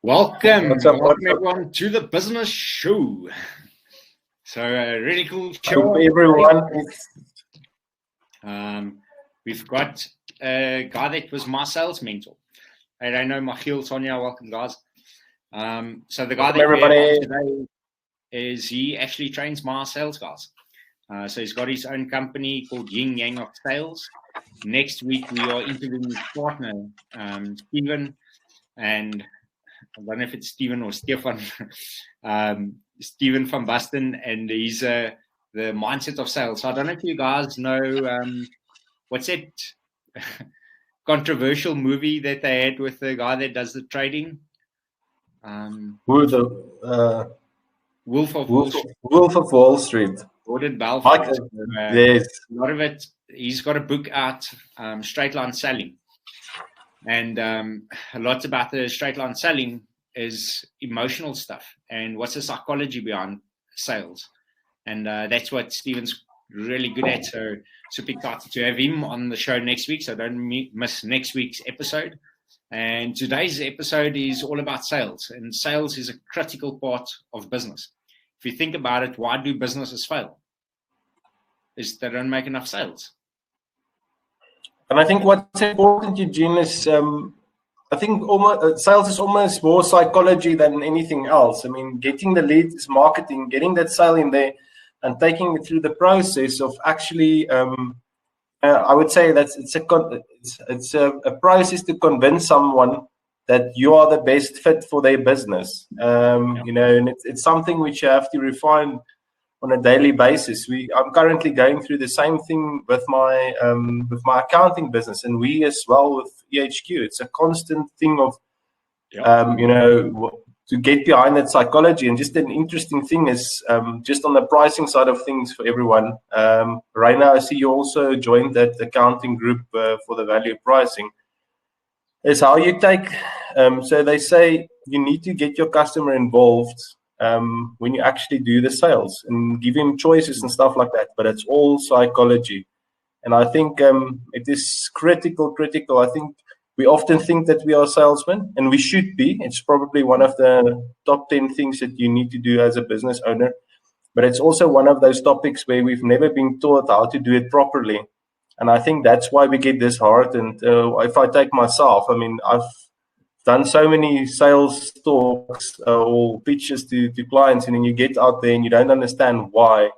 Welcome, What's up? everyone to the business show. So a really cool show. Hope everyone is. We've got a guy that was my sales mentor. I don't know, Michiel, Sonia, welcome guys. So the guy that we have on today is he actually trains my sales guys. So he's got his own company called Yin Yang of Sales. Next week we are interviewing his partner, Stephen, and I don't know if it's Stephen or Stefan, Stephen from Boston, and he's the mindset of sales. So I don't know if you guys know what's that controversial movie that they had with the guy that does the trading? Wolf of Wall Street. Gordon Belfort. Yes. A lot of it, he's got a book out, Straight Line Selling. And a lot about the straight line selling is emotional stuff and what's the psychology behind sales. And that's what Stephen's really good at. So super excited to have him on the show next week. So don't miss next week's episode. And today's episode is all about sales. And sales is a critical part of business. If you think about it, why do businesses fail? Is they don't make enough sales. And I think what's important, Eugene, is I think sales is almost more psychology than anything else. I mean, getting the lead is marketing, getting that sale in there and taking it through the process of actually, I would say that it's a process to convince someone that you are the best fit for their business. You know, and it's something which you have to refine on a daily basis. I'm currently going through the same thing with my accounting business, and we as well with EHQ. It's a constant thing of you know, to get behind that psychology. And just an interesting thing is just on the pricing side of things for everyone. Right now, I see you also joined that accounting group for the value pricing. Is how you take. So they say you need to get your customer involved when you actually do the sales and give him choices and stuff like that. But it's all psychology. And I think it is critical. I think we often think that we are salesmen, and we should be. It's probably one of the top 10 things that you need to do as a business owner. But it's also one of those topics where we've never been taught how to do it properly. And I think that's why we get this hard. And if I take myself, I mean, I've done so many sales talks or pitches to clients, and then you get out there and you don't understand why.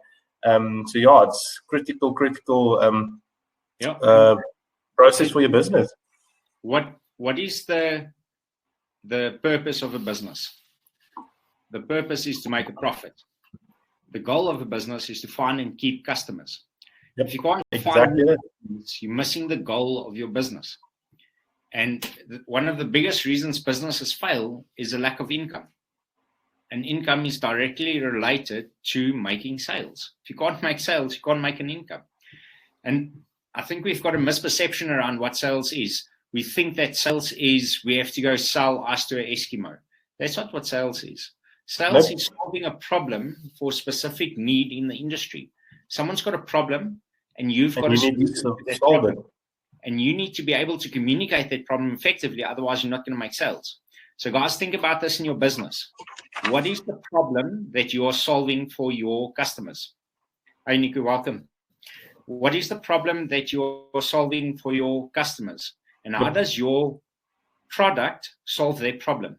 So yeah, it's critical process for your business. What is the purpose of a business? The purpose is to make a profit. The goal of a business is to find and keep customers. If you can't find customers, you're missing the goal of your business. And one of the biggest reasons businesses fail is a lack of income. And income is directly related to making sales. If you can't make sales, you can't make an income. And I think we've got a misperception around what sales is. We think that sales is we have to go sell ice to an Eskimo. That's not what sales is. Sales is solving a problem for a specific need in the industry. Someone's got a problem, and you've got to solve that problem. And you need to be able to communicate that problem effectively. Otherwise, you're not going to make sales. So guys, think about this in your business. What is the problem that you are solving for your customers? Hi, Nico, welcome. What is the problem that you're solving for your customers? And how does your product solve their problem?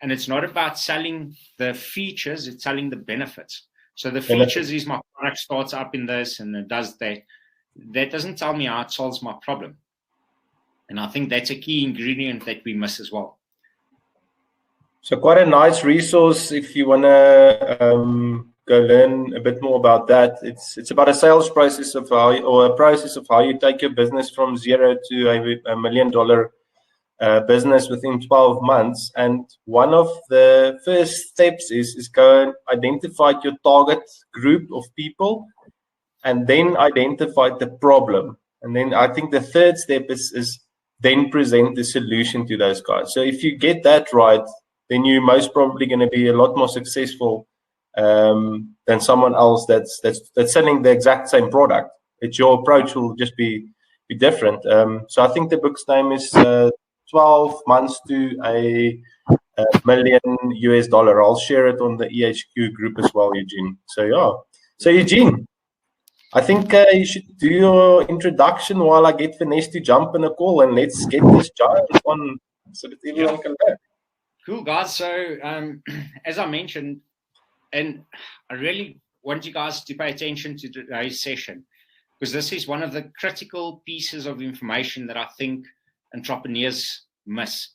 And it's not about selling the features, it's selling the benefits. So the features is my product starts up in this and it does that. That doesn't tell me how it solves my problem. And I think that's a key ingredient that we miss as well. So quite a nice resource if you want to go learn a bit more about that. It's about a sales process of a process of how you take your business from zero to a $1 million business within 12 months. And one of the first steps is go and identify your target group of people, and then identify the problem. And then I think the third step is then present the solution to those guys. So if you get that right, then you're most probably going to be a lot more successful than someone else that's selling the exact same product. Your approach will just be different. So I think the book's name is 12 months to a million US dollar. I'll share it on the EHQ group as well, Eugene. So yeah. So Eugene, I think you should do your introduction while I get Vanessa to jump in a call, and let's get this giant on so that everyone can learn. Cool, guys. So as I mentioned, and I really want you guys to pay attention to today's session, because this is one of the critical pieces of information that I think entrepreneurs miss.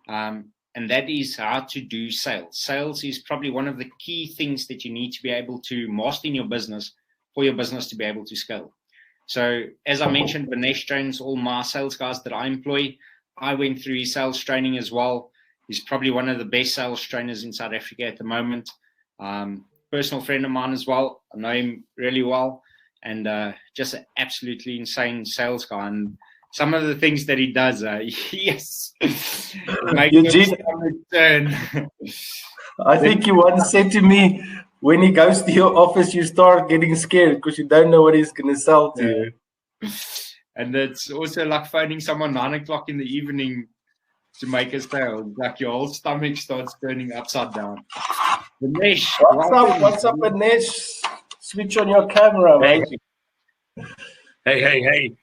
And that is how to do sales. Sales is probably one of the key things that you need to be able to master in your business for your business to be able to scale. So as I mentioned, Vinesh trains all my sales guys that I employ. I went through his sales training as well. He's probably one of the best sales trainers in South Africa at the moment. Personal friend of mine as well. I know him really well, and just an absolutely insane sales guy. And some of the things that he does, yes, Eugene, I think you once said to me, when he goes to your office, you start getting scared because you don't know what he's going to sell to you. And it's also like phoning someone 9 o'clock in the evening to make a sale. Like your whole stomach starts turning upside down. Vinesh, what's up, Vinesh? Switch on your camera. Hey.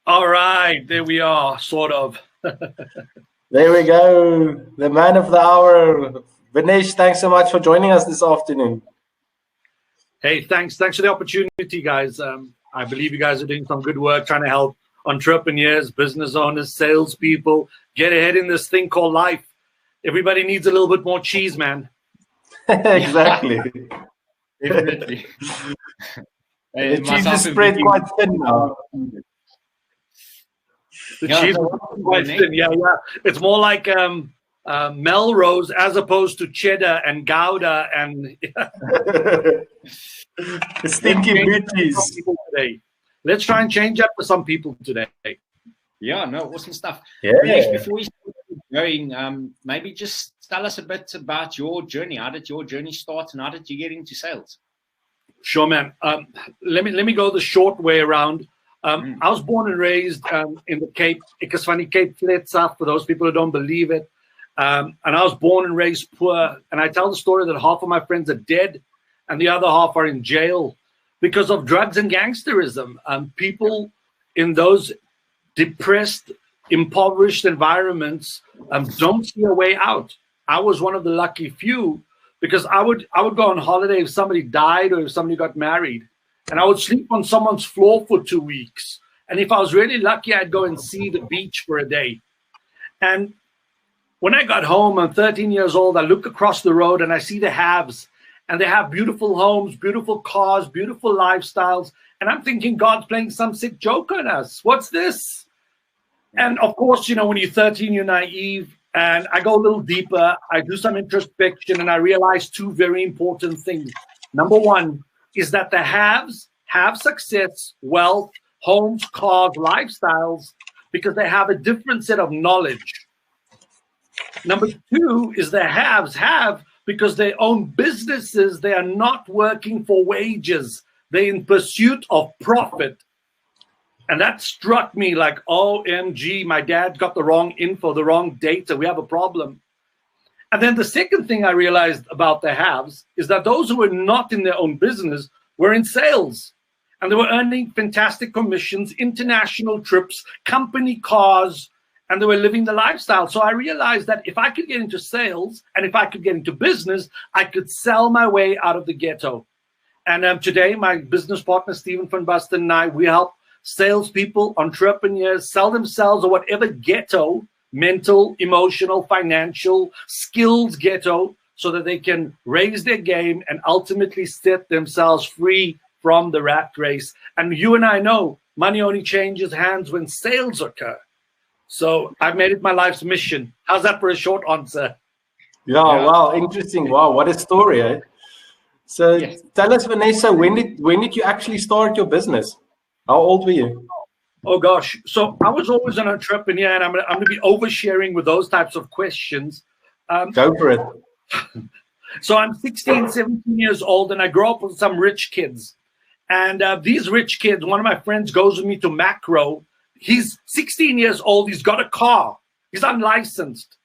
All right, there we are, sort of. There we go. The man of the hour. Vinesh, thanks so much for joining us this afternoon. Hey, thanks for the opportunity, guys. I believe you guys are doing some good work trying to help entrepreneurs, business owners, salespeople get ahead in this thing called life. Everybody needs a little bit more cheese, man. Exactly. Definitely. The cheese is spread quite thin now. The cheese is quite thin, yeah. It's more like Melrose as opposed to cheddar and Gouda and stinky beauties. Let's try and change that for some people today. Yeah, no, awesome stuff. Yeah. Before we start going, maybe just tell us a bit about your journey. How did your journey start, and how did you get into sales? Sure, man. Let me go the short way around. I was born and raised in the Cape, Cape Flats, for those people who don't believe it. And I was born and raised poor. And I tell the story that half of my friends are dead and the other half are in jail because of drugs and gangsterism. People in those depressed, impoverished environments don't see a way out. I was one of the lucky few because I would go on holiday if somebody died or if somebody got married. And I would sleep on someone's floor for 2 weeks. And if I was really lucky, I'd go and see the beach for a day. And when I got home, I'm 13 years old, I look across the road and I see the haves. And they have beautiful homes, beautiful cars, beautiful lifestyles. And I'm thinking, God's playing some sick joke on us. What's this? And of course, when you're 13, you're naive. And I go a little deeper. I do some introspection and I realize two very important things. Number one is that the haves have success, wealth, homes, cars, lifestyles, because they have a different set of knowledge. Number two is the haves have because they own businesses. They are not working for wages. They're in pursuit of profit. And that struck me like, OMG, my dad got the wrong info, the wrong data. We have a problem. And then the second thing I realized about the haves is that those who were not in their own business were in sales. And they were earning fantastic commissions, international trips, company cars, and they were living the lifestyle. So I realized that if I could get into sales and if I could get into business, I could sell my way out of the ghetto. And today, my business partner, Stephen van Basten, and I, we help salespeople, entrepreneurs sell themselves or whatever ghetto, mental, emotional, financial, skills ghetto, so that they can raise their game and ultimately set themselves free from the rat race. And you and I know money only changes hands when sales occur. So I've made it my life's mission. How's that for a short answer? Yeah. Wow, interesting. Wow, what a story, eh? So yes. Tell us, Vanessa, when did you actually start your business? How old were you? Oh gosh, so I was always an entrepreneur, and I'm going to be oversharing with those types of questions. Go for it. So I'm 16, 17 years old, and I grew up with some rich kids. And these rich kids, one of my friends goes with me to Macro. He's 16 years old. He's got a car. He's unlicensed.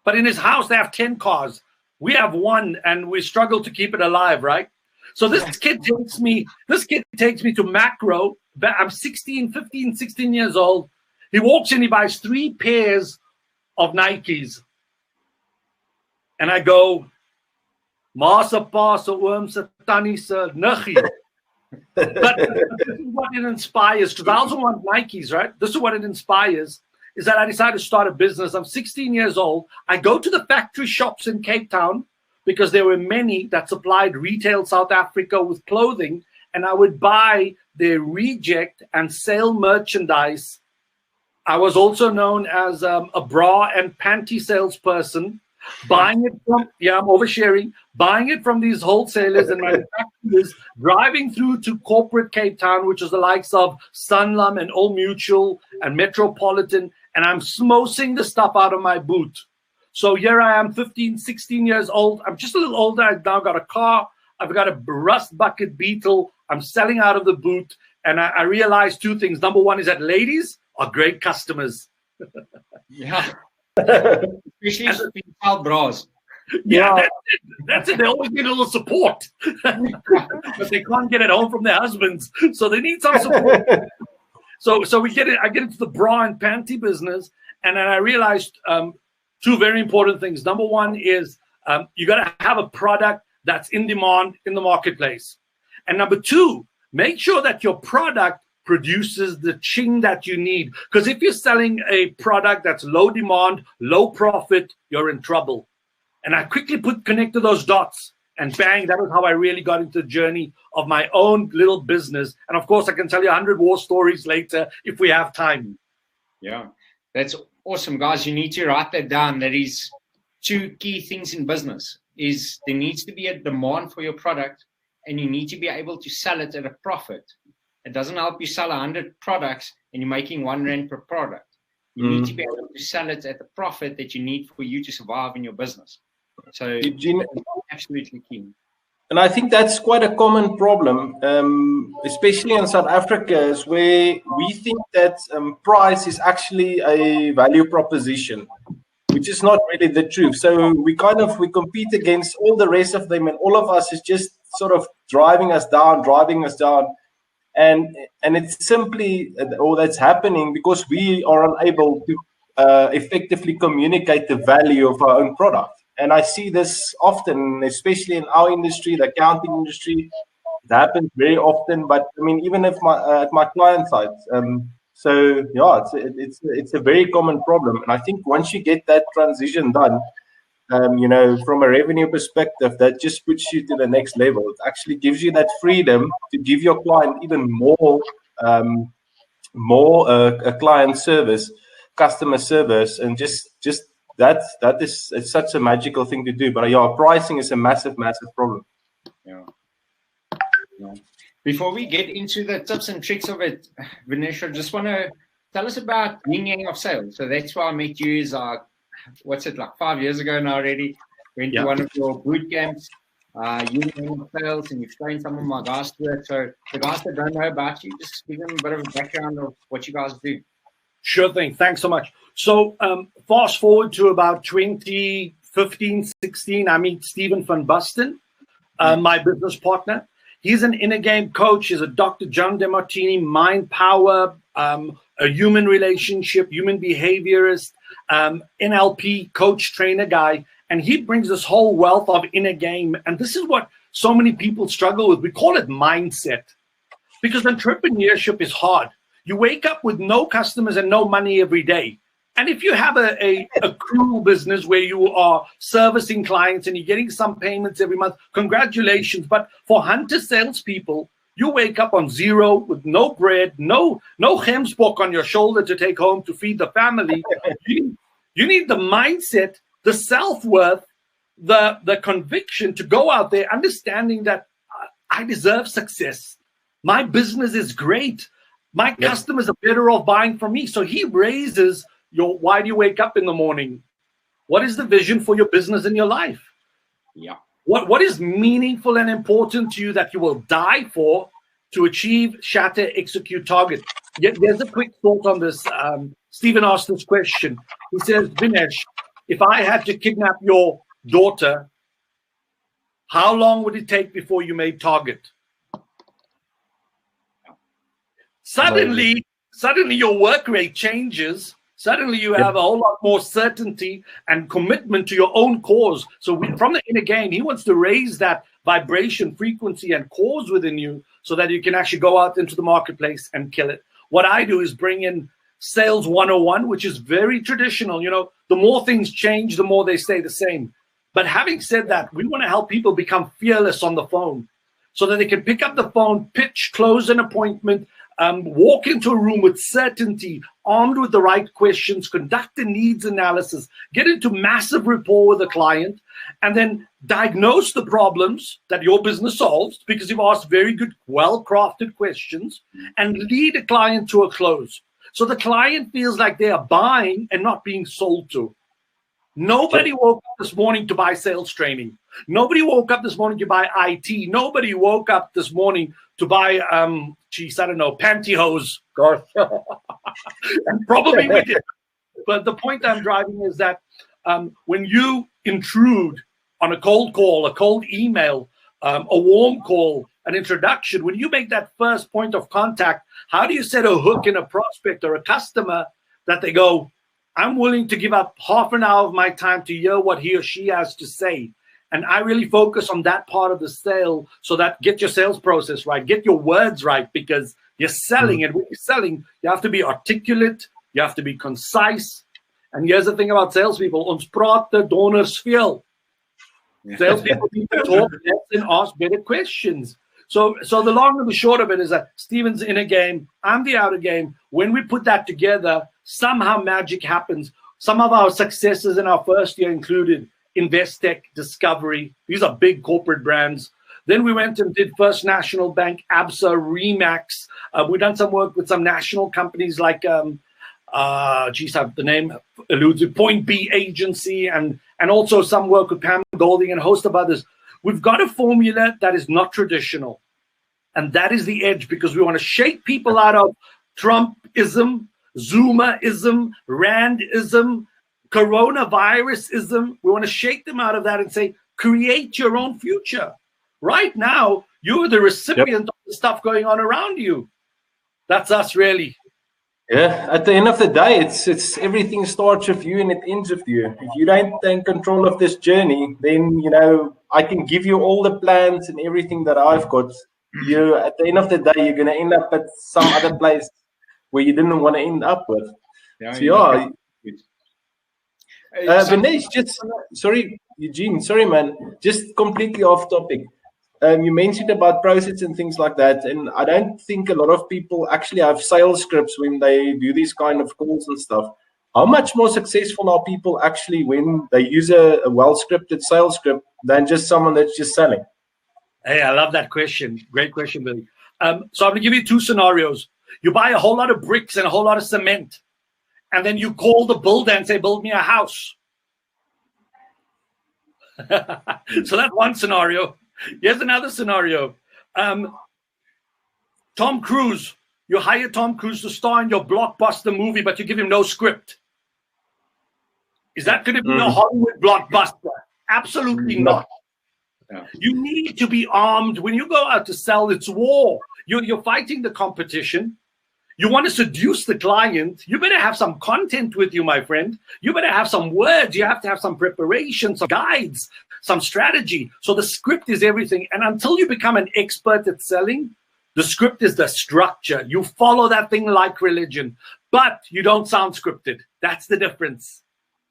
but in his house they have 10 cars. We have one, and we struggle to keep it alive, right? So this kid takes me to Macro. I'm 15, 16 years old. He walks in, he buys 3 pairs of Nikes. And I go, Masa Pasa Wormsa Tanisa Nachi. But this is what it inspires, because I also want Nikes, right? This is what it inspires, is that I decided to start a business. I'm 16 years old. I go to the factory shops in Cape Town, because there were many that supplied retail South Africa with clothing, and I would buy their reject and sale merchandise. I was also known as a bra and panty salesperson, buying it from, I'm oversharing, buying it from these wholesalers and manufacturers, driving through to corporate Cape Town, which is the likes of Sanlam and Old Mutual and Metropolitan, and I'm smosing the stuff out of my boot. So here I am, 15, 16 years old. I'm just a little older. I've now got a car. I've got a rust bucket Beetle. I'm selling out of the boot. And I realized 2 things. Number one is that ladies are great customers. Yeah. Especially if you sell bras. Yeah, that's it. They always need a little support. But they can't get it home from their husbands. So they need some support. So we get it. I get into the bra and panty business. And then I realized 2 very important things. Number one is you got to have a product that's in demand in the marketplace. And number 2, make sure that your product produces the ching that you need. Because if you're selling a product that's low demand, low profit, you're in trouble. And I quickly connected those dots, and bang, that was how I really got into the journey of my own little business. And of course, I can tell you 100 war stories later if we have time. Yeah, that's awesome, guys. You need to write that down. That is 2 key things in business. Is there needs to be a demand for your product, and you need to be able to sell it at a profit. It doesn't help you sell 100 products and you're making 1 rand per product. You need to be able to sell it at the profit that you need for you to survive in your business. So Eugene, absolutely key. And I think that's quite a common problem, especially in South Africa, is where we think that price is actually a value proposition, which is not really the truth. So we compete against all the rest of them, and all of us is just sort of driving us down. And it's simply all that's happening because we are unable to effectively communicate the value of our own product. And I see this often, especially in our industry, the accounting industry. It happens very often. But I mean, even if at my client side, so yeah, it's a very common problem. And I think once you get that transition done, from a revenue perspective, that just puts you to the next level. It actually gives you that freedom to give your client even more client service, customer service, and just that is it's such a magical thing to do. But yeah, pricing is a massive problem. Yeah. Before we get into the tips and tricks of it, Vinesh, I just want to tell us about Yin Yang of Sales. So that's why I met you is what's it, like 5 years ago now already. Went to one of your boot camps, Yin Yang of Sales, and you've trained some of my guys to it. So the guys that don't know about you, just give them a bit of a background of what you guys do. Sure thing. Thanks so much. So fast forward to about 2015, 16, I meet Stephen van Basten, my business partner. He's an inner game coach. He's a Dr. John DeMartini, mind power, a human relationship, human behaviorist, NLP coach trainer guy. And he brings this whole wealth of inner game. And this is what so many people struggle with. We call it mindset, because entrepreneurship is hard. You wake up with no customers and no money every day. And if you have a cruel business where you are servicing clients and you're getting some payments every month, congratulations. But for hunter salespeople, you wake up on zero with no bread, no hemsbock on your shoulder to take home to feed the family. You need the mindset, the self-worth, the conviction to go out there understanding that I deserve success. My business is great. My customers are better off buying from me. So he raises your, why do you wake up in the morning? What is the vision for your business and your life? Yeah. What is meaningful and important to you that you will die for to achieve, shatter, execute, target? There's a quick thought on this. Stephen asked this question. He says, Vinesh, if I had to kidnap your daughter, how long would it take before you made target? Suddenly your work rate changes. Suddenly you have a whole lot more certainty and commitment to your own cause. So from the inner game, he wants to raise that vibration, frequency, and cause within you so that you can actually go out into the marketplace and kill it. What I do is bring in Sales 101, which is very traditional. You know, the more things change, the more they stay the same. But having said that, we want to help people become fearless on the phone so that they can pick up the phone, pitch, close an appointment, walk into a room with certainty, armed with the right questions, conduct a needs analysis, get into massive rapport with the client, and then diagnose the problems that your business solves because you've asked very good, well-crafted questions, and lead a client to a close. So the client feels like they are buying and not being sold to. Nobody woke up this morning to buy sales training. Nobody woke up this morning to buy IT. Nobody woke up this morning to buy, pantyhose. Gosh. And probably we did. But the point I'm driving is that when you intrude on a cold call, a cold email, a warm call, an introduction, when you make that first point of contact, how do you set a hook in a prospect or a customer that they go, I'm willing to give up half an hour of my time to hear what he or she has to say. And I really focus on that part of the sale so that get your sales process right, get your words right, because you're selling. And when you're selling, you have to be articulate, you have to be concise. And here's the thing about salespeople, ons praat te donders veel. Salespeople need to talk less and ask better questions. So the long and the short of it is that Steven's in a game, I'm the outer game. When we put that together, somehow magic happens. Some of our successes in our first year included Investec, Discovery. These are big corporate brands. Then we went and did First National Bank, ABSA, Remax. We've done some work with some national companies like, the name eludes it, Point B Agency, and also some work with Pam Golding and a host of others. We've got a formula that is not traditional. And that is the edge, because we want to shake people out of Trumpism, Zoomerism, Randism, coronavirusism. We want to shake them out of that and say, create your own future. Right now, you're the recipient of the stuff going on around you. That's us, really. Yeah, at the end of the day, it's everything starts with you and it ends with you. If you don't take control of this journey, then, you know, I can give you all the plans and everything that I've got. You, at the end of the day, you're going to end up at some other place where you didn't want to end up with. Vinesh, sorry, Eugene, sorry, man, just completely off topic. You mentioned about process and things like that, and I don't think a lot of people actually have sales scripts when they do these kind of calls and stuff. How much more successful are people actually when they use a well-scripted sales script than just someone that's just selling? Hey, I love that question. Great question, Billy. So I'm going to give you two scenarios. You buy a whole lot of bricks and a whole lot of cement, and then you call the builder and say, build me a house. So that's one scenario. Here's another scenario. Tom Cruise. You hire Tom Cruise to star in your blockbuster movie, but you give him no script. Is that going to be a Hollywood blockbuster? Absolutely not. Yeah. You need to be armed. When you go out to sell, it's war. You're fighting the competition. You want to seduce the client. You better have some content with you, my friend. You better have some words. You have to have some preparation, some guides, some strategy. So the script is everything. And until you become an expert at selling, the script is the structure. You follow that thing like religion, but you don't sound scripted. That's the difference.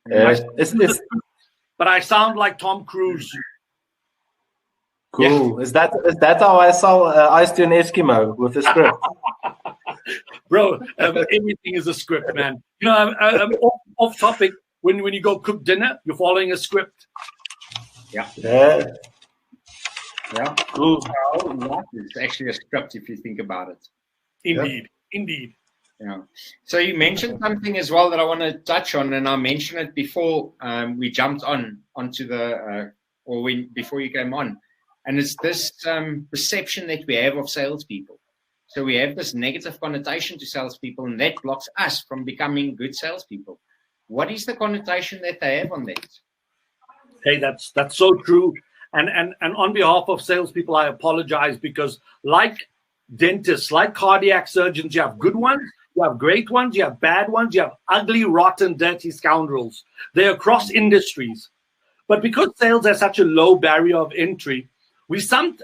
But I sound like Tom Cruise. Cool. Yeah. Is that how I sell ice to an Eskimo, with a script? Bro, everything is a script, man. You know, I'm off topic. When you go cook dinner, you're following a script. Yeah. Cool. It's actually a script if you think about it. Indeed. Yeah. So you mentioned something as well that I want to touch on, and I mentioned it before we jumped onto the before you came on, and it's this perception that we have of salespeople. So we have this negative connotation to salespeople, and that blocks us from becoming good salespeople. what is the connotation that they have on that? Hey, that's so true. And on behalf of salespeople, I apologize, because like dentists, like cardiac surgeons, you have good ones, you have great ones, you have bad ones, you have ugly, rotten, dirty scoundrels. They're across industries. But because sales has such a low barrier of entry, some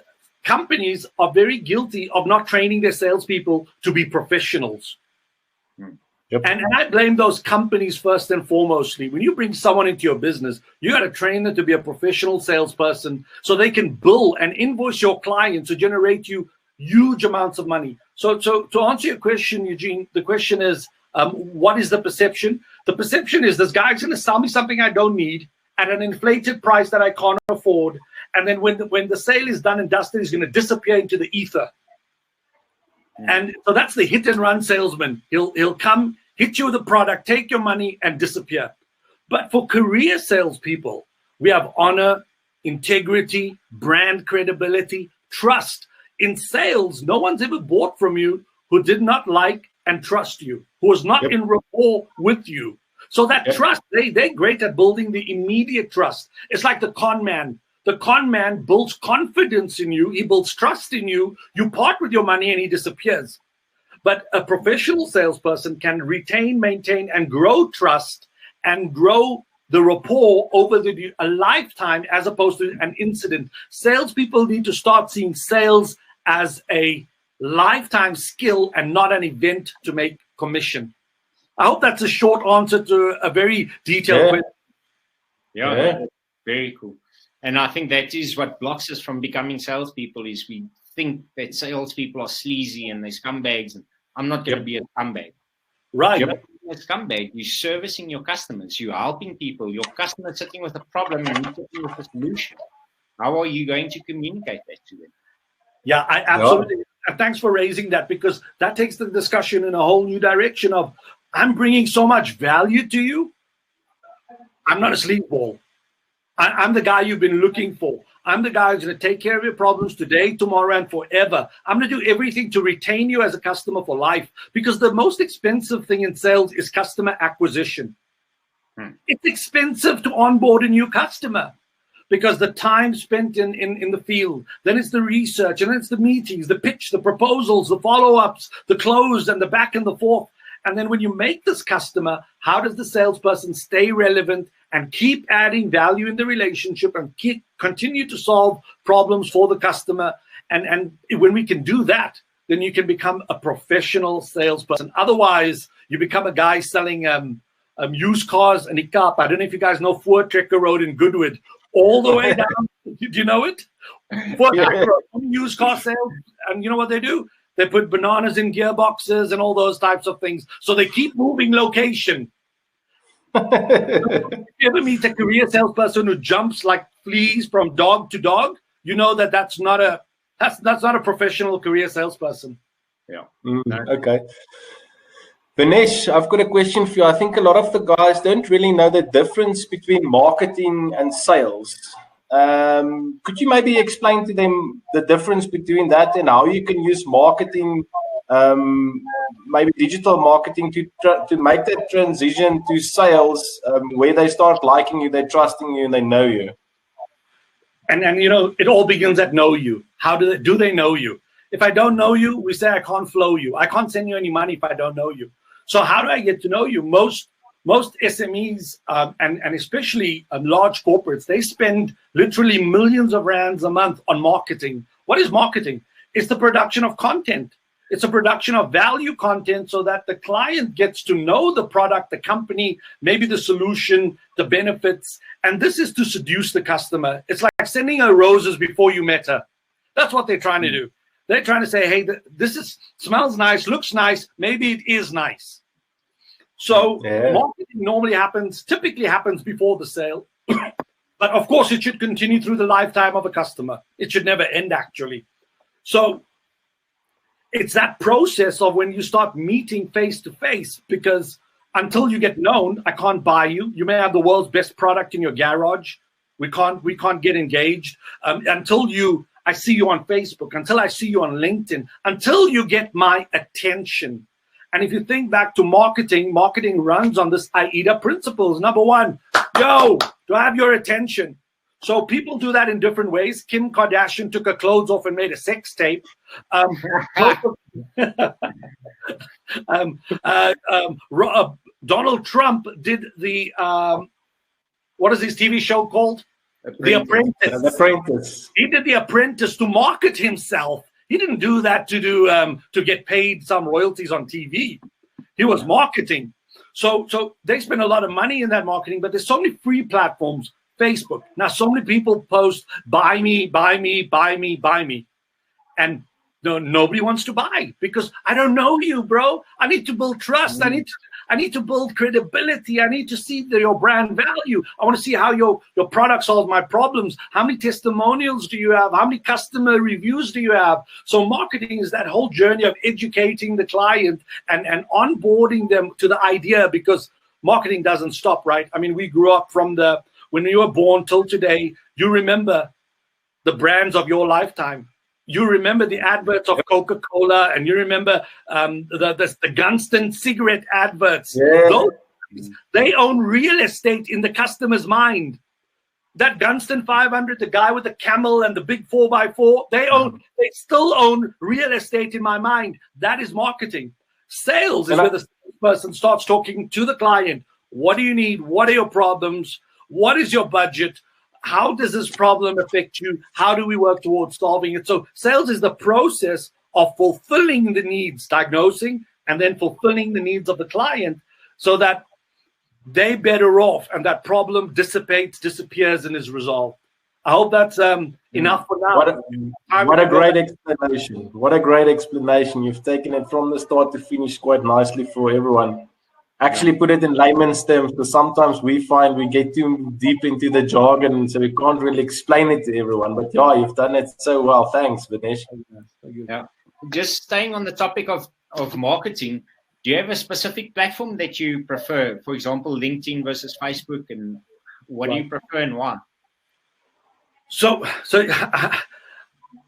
companies are very guilty of not training their salespeople to be professionals. Yep. And I blame those companies first and foremostly. When you bring someone into your business, you got to train them to be a professional salesperson so they can bill and invoice your clients to generate you huge amounts of money. So to answer your question, Eugene, the question is, what is the perception? The perception is this guy's going to sell me something I don't need at an inflated price that I can't afford. And then when the sale is done and dusted, he's going to disappear into the ether. And so that's the hit and run salesman. He'll come, hit you with a product, take your money, and disappear. But for career salespeople, we have honor, integrity, brand credibility, trust. In sales, no one's ever bought from you who did not like and trust you, who was not in rapport with you. So that trust, they're great at building the immediate trust. It's like the con man. The con man builds confidence in you. He builds trust in you. You part with your money and he disappears. But a professional salesperson can retain, maintain, and grow trust and grow the rapport over a lifetime as opposed to an incident. Salespeople need to start seeing sales as a lifetime skill and not an event to make commission. I hope that's a short answer to a very detailed question. Yeah, very cool. And I think that is what blocks us from becoming salespeople, is we think that salespeople are sleazy and they're scumbags, and I'm not going to be a scumbag. Right. You're not a scumbag. You're servicing your customers. You're helping people. Your customer is sitting with a problem and you're sitting with a solution. How are you going to communicate that to them? Yeah, I absolutely. And thanks for raising that, because that takes the discussion in a whole new direction of, I'm bringing so much value to you. I'm not a sleazeball. I'm the guy you've been looking for. I'm the guy who's going to take care of your problems today, tomorrow, and forever. I'm going to do everything to retain you as a customer for life, because the most expensive thing in sales is customer acquisition. It's expensive to onboard a new customer, because the time spent in the field, then it's the research, and then it's the meetings, the pitch, the proposals, the follow-ups, the close, and the back and the forth. And then when you make this customer, how does the salesperson stay relevant and keep adding value in the relationship and continue to solve problems for the customer? And when we can do that, then you can become a professional salesperson. Otherwise, you become a guy selling used cars and Ikap. I don't know if you guys know Voortrekker Road in Goodwood, all the way down. Do you know it? Voortrekker Road, used car sales. And you know what they do? They put bananas in gearboxes and all those types of things. So they keep moving location. If you ever meet a career salesperson who jumps like fleas from dog to dog, you know that's not a professional career salesperson. Yeah. Okay. Vinesh, I've got a question for you. I think a lot of the guys don't really know the difference between marketing and sales. Could you maybe explain to them the difference between that and how you can use marketing, maybe digital marketing, to make that transition to sales, where they start liking you, they're trusting you, and they know you? And you know, it all begins at know you. How do they know you? If I don't know you, we say I can't flow you. I can't send you any money if I don't know you. So how do I get to know you? Most SMEs and especially large corporates, they spend literally millions of rands a month on marketing. What is marketing? It's the production of content. It's a production of value content so that the client gets to know the product, the company, maybe the solution, the benefits. And this is to seduce the customer. It's like sending her roses before you met her. That's what they're trying to do. They're trying to say, hey, this smells nice, looks nice, maybe it is nice. So marketing typically happens before the sale. But of course, it should continue through the lifetime of a customer. It should never end, actually. So it's that process of when you start meeting face to face, because until you get known, I can't buy you. You may have the world's best product in your garage. We can't get engaged until I see you on Facebook, until I see you on LinkedIn, until you get my attention. And if you think back to marketing, marketing runs on this AIDA principles. Number one, yo, do I have your attention? So people do that in different ways. Kim Kardashian took her clothes off and made a sex tape. Donald Trump did the, what is his TV show called? The Apprentice. The Apprentice. He did The Apprentice to market himself. He didn't do that to get paid some royalties on TV. He was marketing. So they spend a lot of money in that marketing, but there's so many free platforms. Facebook. Now, so many people post, buy me, buy me, buy me, buy me. And nobody wants to buy because I don't know you, bro. I need to build trust. I need to build credibility. I need to see your brand value. I want to see how your product solves my problems. How many testimonials do you have? How many customer reviews do you have? So marketing is that whole journey of educating the client and onboarding them to the idea, because marketing doesn't stop, right? I mean, we grew up from when you were born till today, you remember the brands of your lifetime. You remember the adverts of Coca-Cola, and you remember the Gunston cigarette adverts. Yeah. They own real estate in the customer's mind. That Gunston 500, the guy with the camel and the big 4x4, they still own real estate in my mind. That is marketing. Sales is where the salesperson starts talking to the client. What do you need? What are your problems? What is your budget? How does this problem affect you? How do we work towards solving it? So sales is the process of fulfilling the needs, diagnosing, and then fulfilling the needs of the client so that they're better off and that problem disappears, and is resolved. I hope that's enough for now. What a great explanation. What a great explanation. You've taken it from the start to finish quite nicely for everyone. Actually put it in layman's terms, because sometimes we find we get too deep into the jargon, so we can't really explain it to everyone. But yeah, you've done it so well. Thanks, Vinesh. Yeah. Just staying on the topic of marketing, do you have a specific platform that you prefer? For example, LinkedIn versus Facebook, and what do you prefer and why? So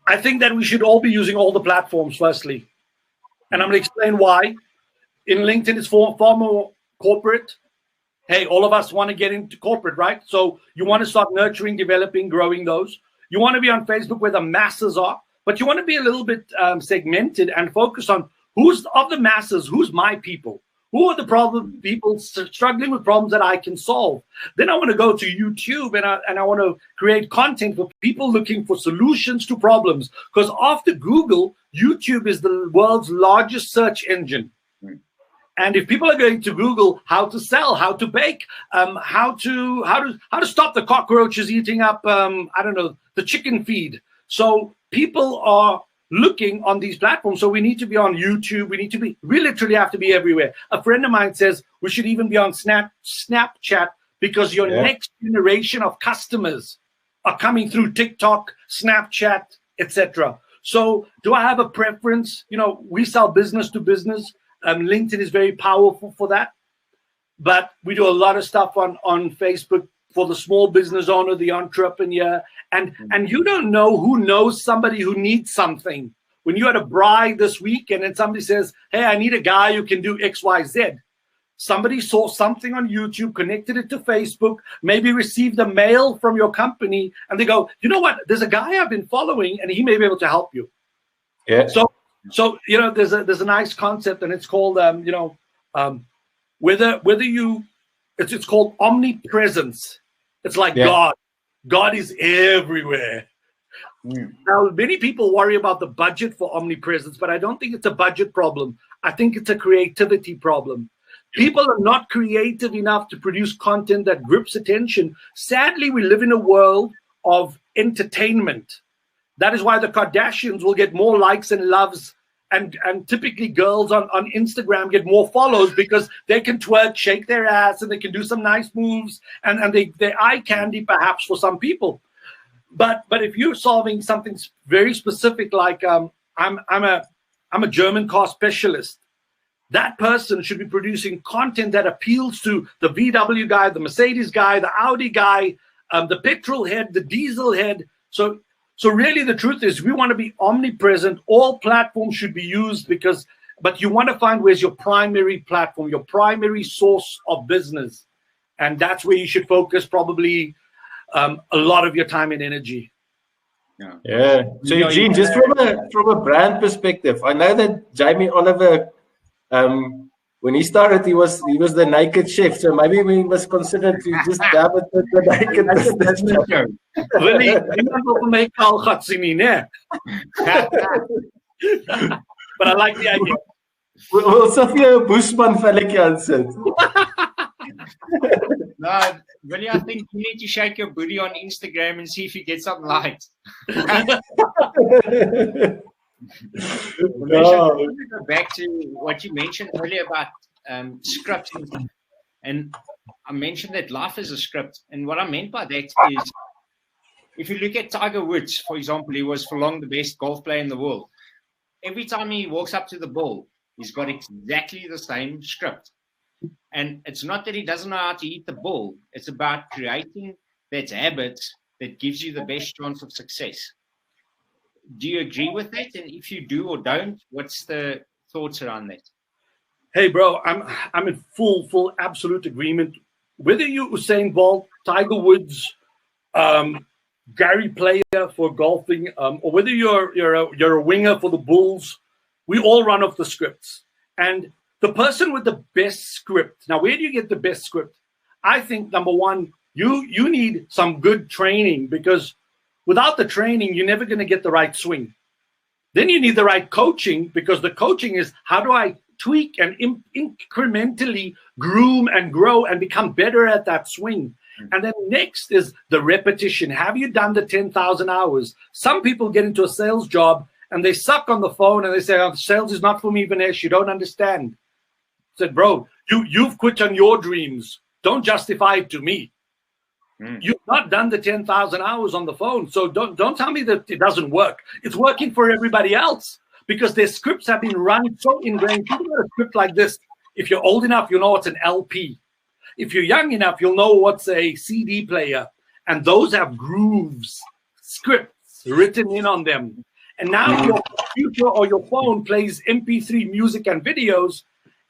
I think that we should all be using all the platforms firstly. And I'm going to explain why. In LinkedIn, it's far more corporate. Hey, all of us want to get into corporate, right? So you want to start nurturing, developing, growing those. You want to be on Facebook where the masses are, but you want to be a little bit segmented and focus on who's of the masses, who's my people, who are the people struggling with problems that I can solve. Then I want to go to YouTube and I want to create content for people looking for solutions to problems. Because after Google, YouTube is the world's largest search engine. And if people are going to Google how to sell, how to bake, how to stop the cockroaches eating up, the chicken feed. So people are looking on these platforms. So we need to be on YouTube. We literally have to be everywhere. A friend of mine says we should even be on Snapchat, because your next generation of customers are coming through TikTok, Snapchat, etc. So do I have a preference? We sell business to business. LinkedIn is very powerful for that, but we do a lot of stuff on Facebook for the small business owner, the entrepreneur, and you don't know who knows somebody who needs something. When you had a bride this week and then somebody says, hey, I need a guy who can do X, Y, Z. Somebody saw something on YouTube, connected it to Facebook, maybe received a mail from your company, and they go, you know what, there's a guy I've been following and he may be able to help you. Yeah. So there's a nice concept, and it's called it's called omnipresence. It's like God. God is everywhere. Now, many people worry about the budget for omnipresence, but I don't think it's a budget problem. I think it's a creativity problem. People are not creative enough to produce content that grips attention. Sadly, we live in a world of entertainment. That is why the Kardashians will get more likes and loves, and typically girls on Instagram get more follows because they can twerk, shake their ass, and they can do some nice moves, and they're eye candy perhaps for some people. But if you're solving something very specific, like I'm a German car specialist, that person should be producing content that appeals to the VW guy, the Mercedes guy, the Audi guy, the petrol head, the diesel head. So really the truth is we want to be omnipresent. All platforms should be used because but you want to find where's your primary platform, your primary source of business. And that's where you should focus probably a lot of your time and energy. Yeah. So Eugene, just from a brand perspective, I know that Jamie Oliver, when he started, he was the naked chef. So maybe we must consider to just dab it with the naked business. Willie, niemand wil vir my kaal gat sien nie, né? But I like the idea. We'll sal vir jou 'n Boesman velletjie aansit. No, Willie, I think you need to shake your booty on Instagram and see if you get some likes. No. Go back to what you mentioned earlier about scripts, and I mentioned that life is a script. And what I meant by that is, if you look at Tiger Woods, for example, he was for long the best golf player in the world. Every time he walks up to the ball, he's got exactly the same script. And it's not that he doesn't know how to hit the ball. It's about creating that habit that gives you the best chance of success. Do you agree with that? And if you do or don't, what's the thoughts around that? Hey, bro, I'm in full, absolute agreement. Whether you Usain Bolt, Tiger Woods, Gary Player for golfing, or whether you're a winger for the Bulls, we all run off the scripts. And the person with the best script. Now, where do you get the best script? I think number one, you need some good training, because without the training, you're never going to get the right swing. Then you need the right coaching, because the coaching is how do I tweak and incrementally groom and grow and become better at that swing. And then next is the repetition. Have you done the 10,000 hours? Some people get into a sales job and they suck on the phone and they say, oh, sales is not for me, Vinesh. You don't understand. I said, bro, you've quit on your dreams. Don't justify it to me. You've not done the 10,000 hours on the phone. So don't tell me that it doesn't work. It's working for everybody else because their scripts have been run so ingrained. People got a script like this. If you're old enough, you'll know what's an LP. If you're young enough, you'll know what's a CD player. And those have grooves, scripts written in on them. And now your computer or your phone plays MP3 music and videos.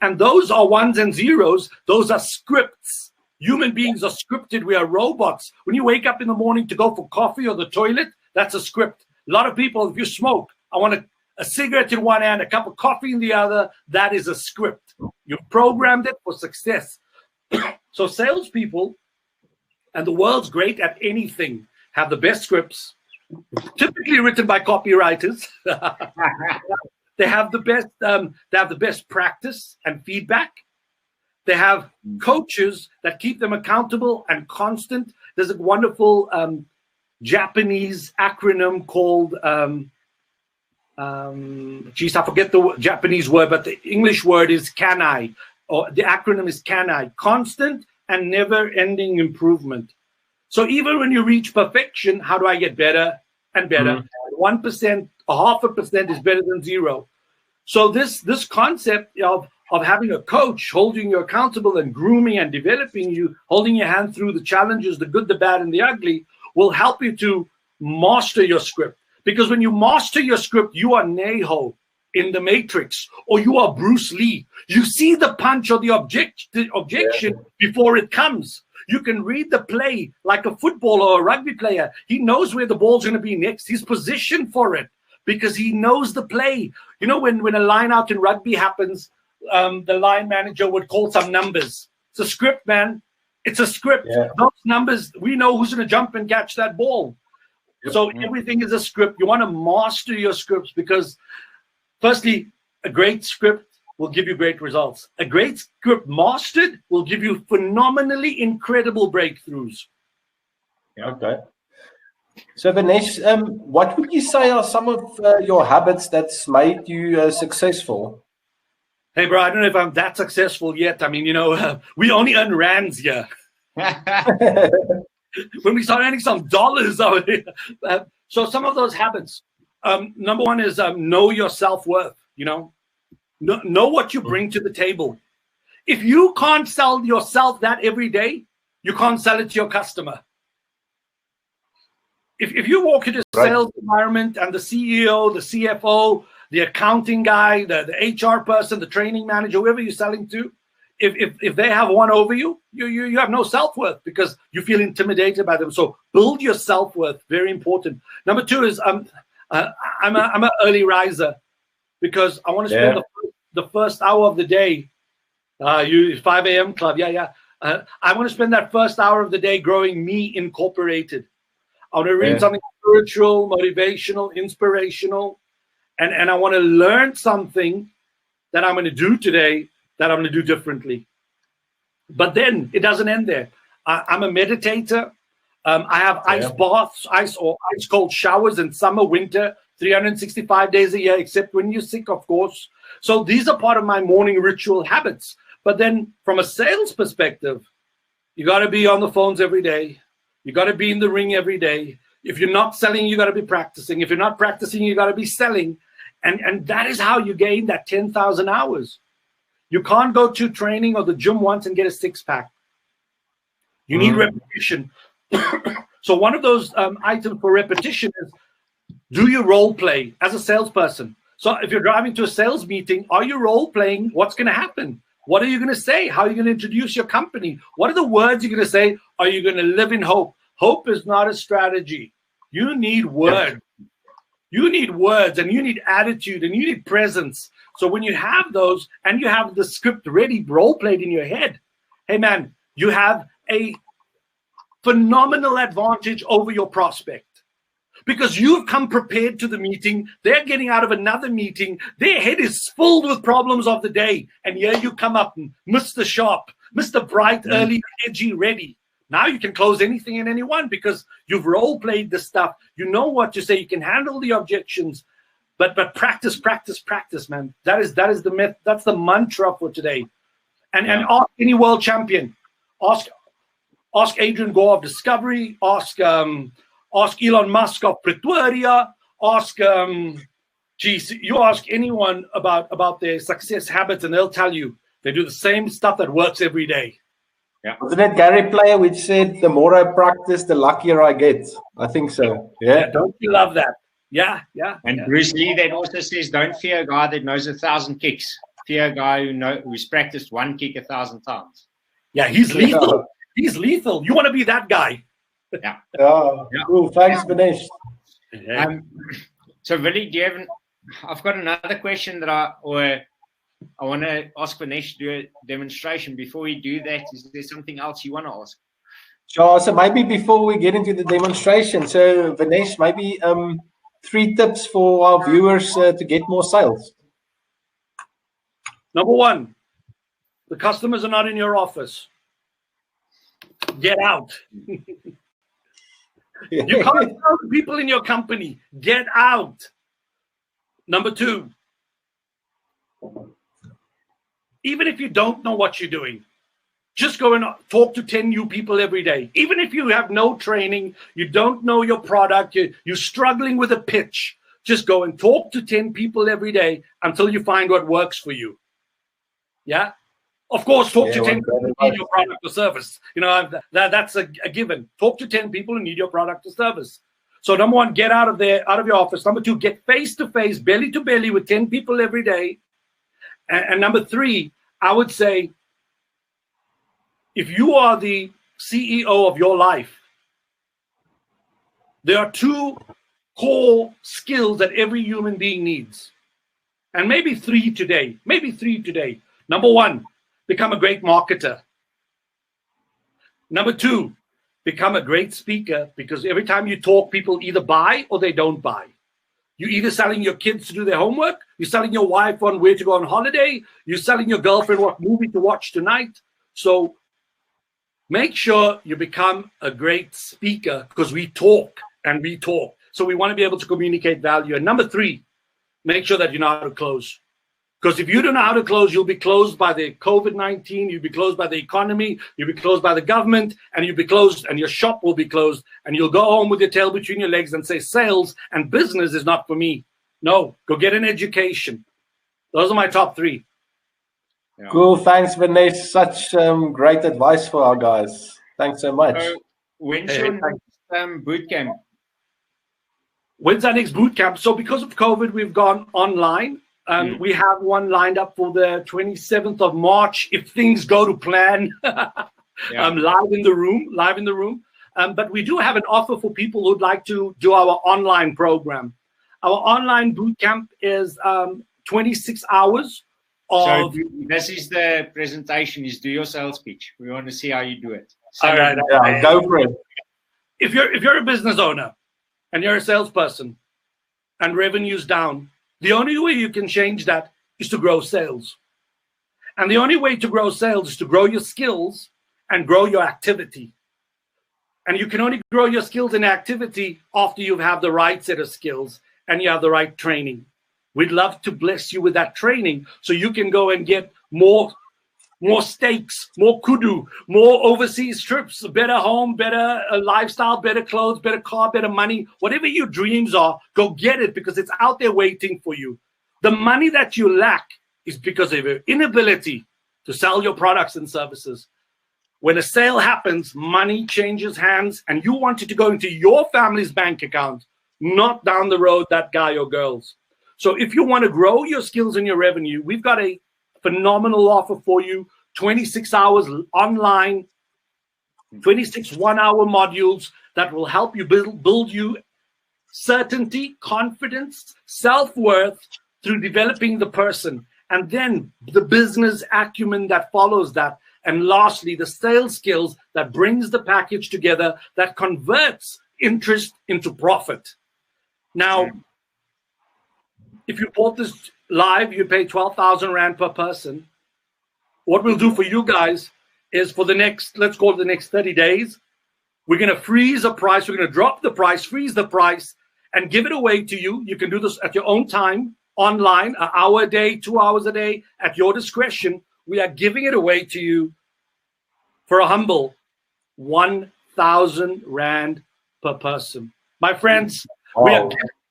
And those are ones and zeros. Those are scripts. Human beings are scripted. We are robots. When you wake up in the morning to go for coffee or the toilet, that's a script. A lot of people, if you smoke, I want a cigarette in one hand, a cup of coffee in the other. That is a script. You've programmed it for success. So salespeople, and the world's great at anything, have the best scripts, typically written by copywriters. They have the best practice and feedback. They have coaches that keep them accountable and constant. There's a wonderful Japanese acronym called, I forget the Japanese word, but the English word is CANI, or the acronym is CANI, constant and never-ending improvement. So even when you reach perfection, how do I get better and better? 1%, 0.5% is better than zero. So this concept of having a coach holding you accountable and grooming and developing you, holding your hand through the challenges, the good, the bad, and the ugly, will help you to master your script. Because when you master your script, you are Neo in the Matrix, or you are Bruce Lee. You see the punch or the objection before it comes. You can read the play like a footballer or a rugby player. He knows where the ball's going to be next. He's positioned for it because he knows the play. You know, when a line out in rugby happens, the line manager would call some numbers. It's a script, man. It's a script. Yeah. Those numbers, we know who's going to jump and catch that ball. Yep. So everything is a script. You want to master your scripts because, firstly, a great script will give you great results. A great script mastered will give you phenomenally incredible breakthroughs. Yeah, okay. So, Vinesh, what would you say are some of your habits that's made you successful? Hey, bro, I don't know if I'm that successful yet. I mean, you know, we only earn rands here. When we start earning some dollars out here. So some of those habits, number one is know your self-worth, you know. Know what you bring to the table. If you can't sell yourself that every day, you can't sell it to your customer. If you walk into a sales environment and the CEO, the CFO, the accounting guy, the HR person, the training manager, whoever you're selling to, if they have one over you, you have no self-worth because you feel intimidated by them. So build your self-worth, very important. Number two is I'm an early riser because I want to spend the first hour of the day. You 5 a.m. club, I want to spend that first hour of the day growing Me Incorporated. I want to read something spiritual, motivational, inspirational, and I want to learn something that I'm going to do today that I'm going to do differently. But then it doesn't end there. I'm a meditator. I have ice baths, ice cold showers in summer, winter, 365 days a year, except when you're sick, of course. So these are part of my morning ritual habits. But then from a sales perspective, you got to be on the phones every day. You got to be in the ring every day. If you're not selling, you got to be practicing. If you're not practicing, you got to be selling. And that is how you gain that 10,000 hours. You can't go to training or the gym once and get a six-pack. You need repetition. So one of those items for repetition is, do you role play as a salesperson? So if you're driving to a sales meeting, are you role playing? What's going to happen? What are you going to say? How are you going to introduce your company? What are the words you're going to say? Are you going to live in hope? Hope is not a strategy. You need words. You need words, and you need attitude, and you need presence. So when you have those and you have the script ready, role played in your head, hey man, you have a phenomenal advantage over your prospect. Because you've come prepared to the meeting, they're getting out of another meeting, their head is filled with problems of the day, and here you come up, Mr. Sharp, Mr. Bright, early, edgy, ready. Now you can close anything and anyone because you've role-played this stuff. You know what to say. You can handle the objections, but practice, practice, practice, man. That's the myth. That's the mantra for today. And ask any world champion. Ask Adrian Gore of Discovery. Ask Elon Musk of Pretoria. You ask anyone about their success habits, and they'll tell you they do the same stuff that works every day. Yeah. Wasn't it Gary Player which said, the more I practice, the luckier I get? I think so. Yeah. Don't you love that? Yeah. And Bruce Lee then also says, don't fear a guy that knows 1,000 kicks. Fear a guy who's practiced one kick 1,000 times. Yeah, he's lethal. He's lethal. You want to be that guy. Yeah. Cool. Thanks, Ganesh. So, Willie, I've got another question that I want to ask Ganesh to do a demonstration. Before we do that, is there something else you want to ask? Sure. So maybe before we get into the demonstration, so Ganesh, maybe 3 tips for our viewers to get more sales. Number 1, the customers are not in your office. Get out. You can't tell the people in your company. Get out. Number 2, even if you don't know what you're doing, just go and talk to 10 new people every day. Even if you have no training, you don't know your product, you're struggling with a pitch, just go and talk to 10 people every day until you find what works for you. Yeah? Of course, talk to 10 people who need your product or service. You know, that's a given. Talk to 10 people who need your product or service. So number 1, get out of your office. Number 2, get face-to-face, belly-to-belly with 10 people every day. And number 3, I would say, if you are the CEO of your life, there are 2 core skills that every human being needs. And maybe 3 today. Number 1, become a great marketer. Number 2, become a great speaker, because every time you talk, people either buy or they don't buy. You're either selling your kids to do their homework, you're selling your wife on where to go on holiday, you're selling your girlfriend what movie to watch tonight. So make sure you become a great speaker, because we talk and we talk. So we want to be able to communicate value. And number 3, make sure that you know how to close. Because if you don't know how to close, you'll be closed by the COVID-19, you'll be closed by the economy, you'll be closed by the government, and you'll be closed, and your shop will be closed, and you'll go home with your tail between your legs and say, sales and business is not for me. No, go get an education. Those are my top 3. Yeah. Cool. Thanks, Ganesh. Such great advice for our guys. Thanks so much. So when's your next boot camp? when's our next boot camp? So because of COVID, we've gone online. We have one lined up for the 27th of March, if things go to plan. Live in the room. But we do have an offer for people who'd like to do our online program. Our online boot camp is 26 hours. So this is the presentation. Is do your sales pitch. We want to see how you do it. All right. Yeah, go for it. If you're a business owner and you're a salesperson and revenue's down, the only way you can change that is to grow sales. And the only way to grow sales is to grow your skills and grow your activity. And you can only grow your skills and activity after you have the right set of skills and you have the right training. We'd love to bless you with that training so you can go and get more steaks, more kudu, more overseas trips, a better home, better lifestyle, better clothes, better car, better money. Whatever your dreams are, go get it because it's out there waiting for you. The money that you lack is because of your inability to sell your products and services. When a sale happens, money changes hands and you want it to go into your family's bank account, not down the road that guy or girl's. So if you want to grow your skills and your revenue, we've got a phenomenal offer for you. 26 hours online, 26 one-hour modules that will help you build you certainty, confidence, self-worth through developing the person. And then the business acumen that follows that. And lastly, the sales skills that brings the package together that converts interest into profit. Now, if you bought this live, you pay 12,000 Rand per person. What we'll do for you guys is for the next, let's call it the next 30 days, we're going to freeze the price. We're going to drop the price, freeze the price, and give it away to you. You can do this at your own time, online, an hour a day, 2 hours a day, at your discretion. We are giving it away to you for a humble 1,000 Rand per person. My friends, we are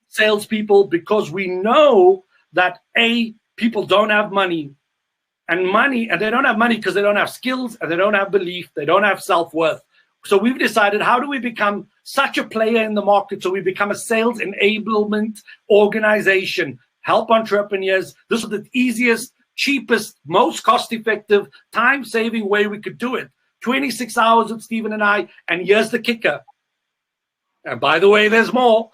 salespeople because we know that people don't have money, and they don't have money because they don't have skills and they don't have belief, they don't have self-worth. So we've decided, how do we become such a player in the market? So we become a sales enablement organization, help entrepreneurs. This is the easiest, cheapest, most cost-effective, time-saving way we could do it. 26 hours with Stephen and I, and here's the kicker. And by the way, there's more.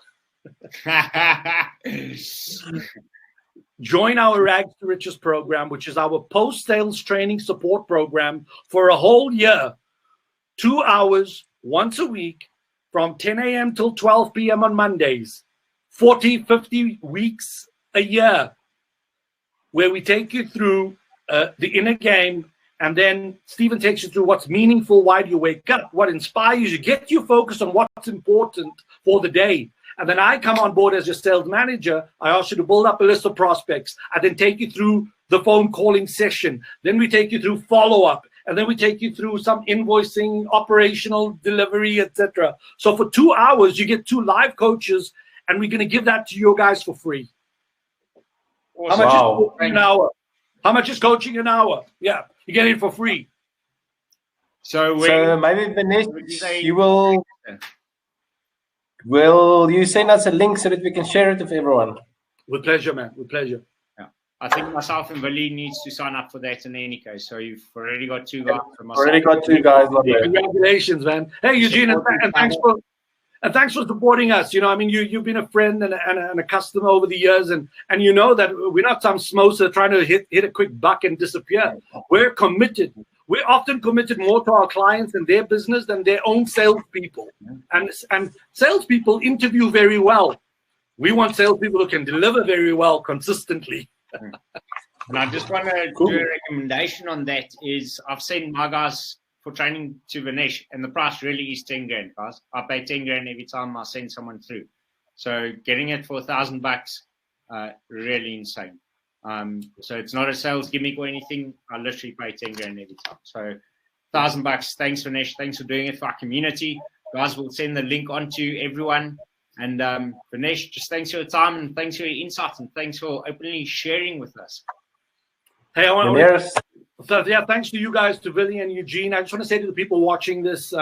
Join our Rags to Riches program, which is our post-sales training support program for a whole year. 2 hours, once a week, from 10 a.m. till 12 p.m. on Mondays. 40, 50 weeks a year, where we take you through the inner game, and then Stephen takes you through what's meaningful, why do you wake up, what inspires you, get you focused on what's important for the day. And then I come on board as your sales manager. I ask you to build up a list of prospects. I then take you through the phone calling session. Then we take you through follow-up. And then we take you through some invoicing, operational delivery, etc. So for 2 hours, you get 2 live coaches, and we're going to give that to you guys for free. Awesome. How much is coaching an hour? How much is coaching an hour? Yeah, you get it for free. So maybe Vinesh, will you send us a link so that we can share it with everyone? With pleasure, man. With pleasure. Yeah, I think myself and Willie needs to sign up for that in any case. So you've already got 2 guys. Already got 2 guys. Congratulations, man. Hey, Eugene, and thanks for supporting us. You know, I mean, you've been a friend and a customer over the years, and you know that we're not some smoser trying to hit a quick buck and disappear. We're committed. We're often committed more to our clients and their business than their own salespeople. And salespeople interview very well. We want salespeople who can deliver very well consistently. And I just want to do a recommendation on that. Is I've seen my guys for training to Vinesh, and the price really is 10 grand, guys. I pay 10 grand every time I send someone through. So getting it for $1,000, really insane. So it's not a sales gimmick or anything. I literally pay 10 grand every time. So $1,000. Thanks, Vinesh. Thanks for doing it for our community. Guys, we'll send the link on to everyone. And Vinesh, just thanks for your time and thanks for your insights and thanks for openly sharing with us. Hey, I want to thanks to you guys, to Willie and Eugene. I just want to say to the people watching this,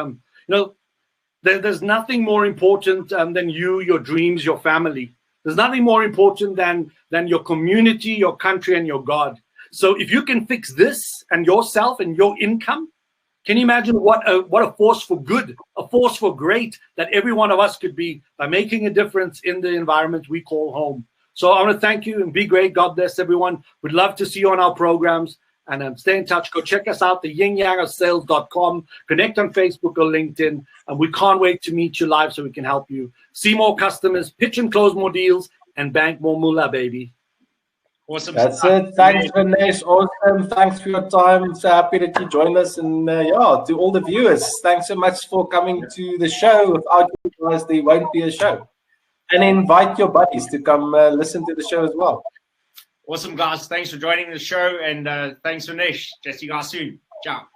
There's nothing more important than you, your dreams, your family. There's nothing more important than your community, your country, and your God. So if you can fix this and yourself and your income, can you imagine what a force for good, a force for great that every one of us could be by making a difference in the environment we call home? So I want to thank you and be great. God bless everyone. We'd love to see you on our programs. And stay in touch. Go check us out, the yingyangofsales.com. Connect on Facebook or LinkedIn. And we can't wait to meet you live so we can help you see more customers, pitch and close more deals, and bank more moolah, baby. Awesome. That's it. Thanks, Vinesh. Awesome. Thanks for your time. So happy that you joined us. And to all the viewers, thanks so much for coming to the show. Without you guys, there won't be a show. And invite your buddies to come listen to the show as well. Awesome, guys. Thanks for joining the show. And thanks, Vinesh. Jesse, guys soon. Ciao.